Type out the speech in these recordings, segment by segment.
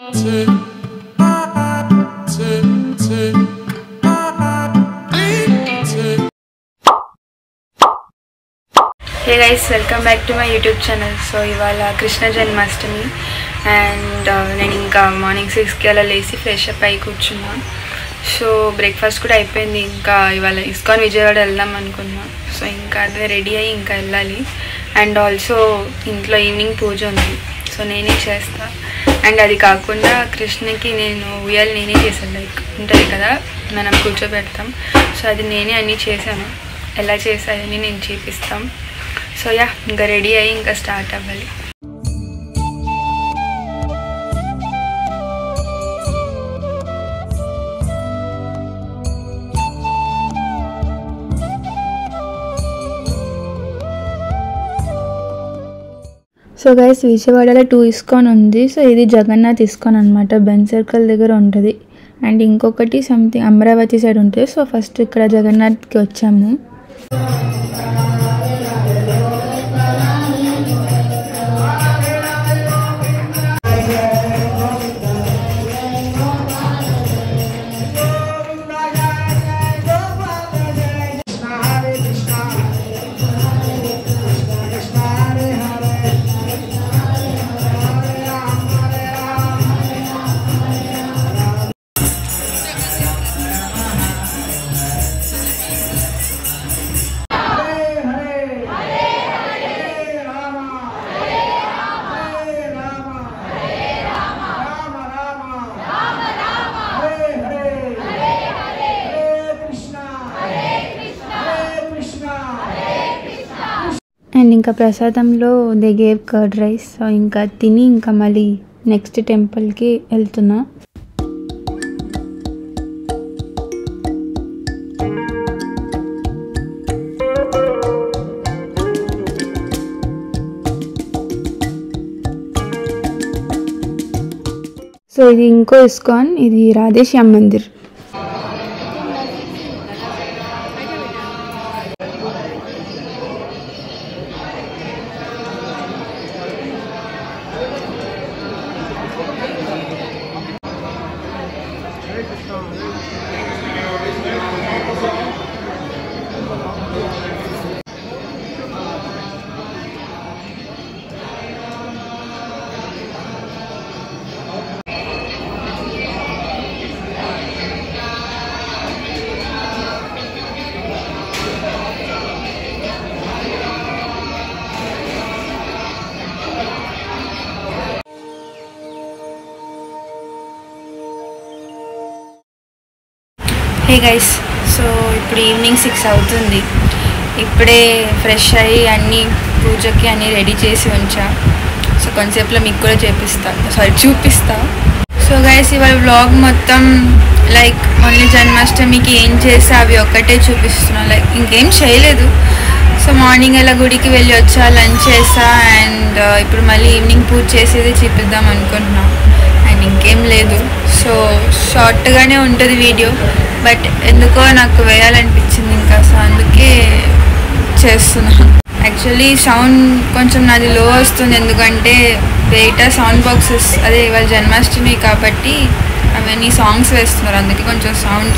Hey guys, welcome back to my YouTube channel. So ivala Krishna Janmashtami and నేను ఇంకా morning 6కి అలా లేచి ఫ్రెష్ అప్ అయి కూర్చున్నా. సో బ్రేక్ఫాస్ట్ కూడా అయిపోయింది. ఇంకా ఇవాళ ఇస్కాన్ విజయవాడ వెళ్దాం అనుకున్నా. సో ఇంకా అదే రెడీ అయ్యి ఇంకా వెళ్ళాలి. అండ్ ఆల్సో ఇంట్లో ఈవినింగ్ పూజ ఉంది, సో నేనే చేస్తా. అండ్ అది కాకుండా కృష్ణకి నేను ఉయ్యాలు నేనే చేశాను. లైక్ ఉంటుంది కదా, మనం కూర్చోబెడతాం. సో అది నేనే అన్నీ చేశాను. ఎలా చేశాయని నేను చూపిస్తాం. సో యా, ఇంకా రెడీ అయ్యి ఇంకా స్టార్ట్ అవ్వాలి. సో గైస్, విజయవాడలో 2 ఇస్కాన్ ఉంది. సో ఇది జగన్నాథ్ ఇస్కాన్ అనమాట, బెన్ సర్కిల్ దగ్గర ఉంటుంది. అండ్ ఇంకొకటి సంథింగ్ అమరావతి సైడ్ ఉంటుంది. సో ఫస్ట్ ఇక్కడ జగన్నాథ్కి వచ్చాము. అండ్ ఇంకా ప్రసాదంలో they gave curd rice. So ఇంకా తిని ఇంకా మళ్ళీ నెక్స్ట్ టెంపుల్కి వెళ్తున్నా. సో ఇది ఇంకో ఇస్కాన్, ఇది రాధేశ్యామ్ మందిర్. హే గైస్, సో ఇప్పుడు ఈవినింగ్ 6 అవుతుంది. ఇప్పుడే ఫ్రెష్ అయ్యి అన్నీ పూజకి అన్నీ రెడీ చేసి ఉంచా. సో కొంతసేపులో మీకు కూడా చూపిస్తా. సో గైస్, ఇవాళ వ్లాగ్ మొత్తం లైక్ ఓన్లీ జన్మాష్టమికి ఏం చేసా అవి ఒక్కటే చూపిస్తున్నా. లైక్ ఇంకేం చేయలేదు. సో మార్నింగ్ అలా గుడికి వెళ్ళి వచ్చా, లంచ్ చేసా. అండ్ ఇప్పుడు మళ్ళీ ఈవినింగ్ పూజ చేసేది చూపిద్దాం అనుకుంటున్నాం. అండ్ ఇంకేం లేదు. సో షార్ట్గానే ఉంటుంది వీడియో, బట్ ఎందుకో నాకు వేయాలనిపించింది ఇంకా. సో అందుకే చేస్తున్నాను. యాక్చువల్లీ సౌండ్ కొంచెం నాది లో వస్తుంది, ఎందుకంటే బయట సౌండ్ బాక్సెస్ అదే ఇవాళ జన్మాష్టమి కాబట్టి అవన్నీ సాంగ్స్ వేస్తున్నారు. అందుకే కొంచెం సౌండ్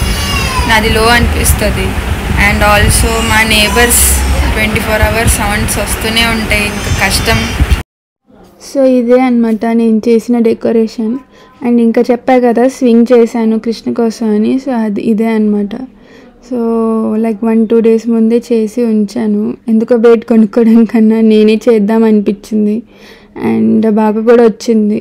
నాది లో అనిపిస్తుంది. అండ్ ఆల్సో మా నేబర్స్ 24 hours సౌండ్స్ వస్తూనే ఉంటాయి, ఇంకా కష్టం. సో ఇదే అనమాట నేను చేసిన డెకరేషన్. అండ్ ఇంకా చెప్పా కదా స్వింగ్ చేశాను కృష్ణ కోసం అని. సో ఇదే అనమాట. సో లైక్ 1-2 days ముందే చేసి ఉంచాను. ఎందుకో బయట కొనుక్కోవడం కన్నా నేనే చేద్దాం అనిపించింది. అండ్ బాగా కూడా వచ్చింది.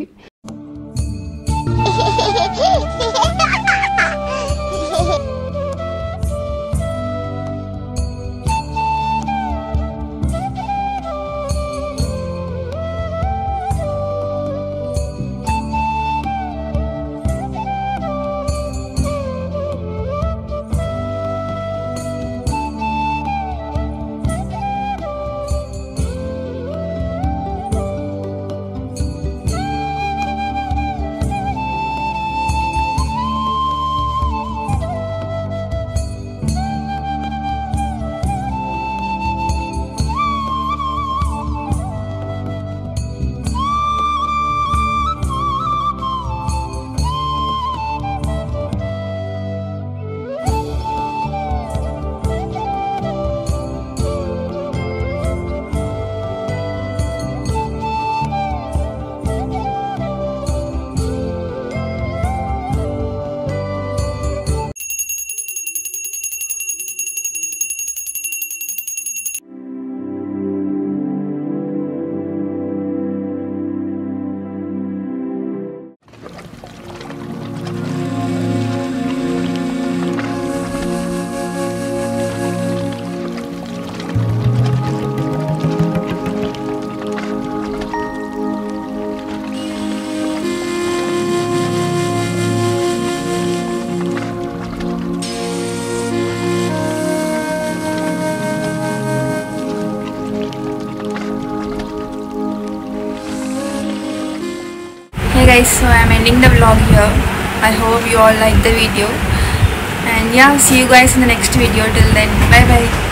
guys, so I'm ending the vlog here. I hope you all like the video, and yeah, see you guys in the next video. Till then, bye bye.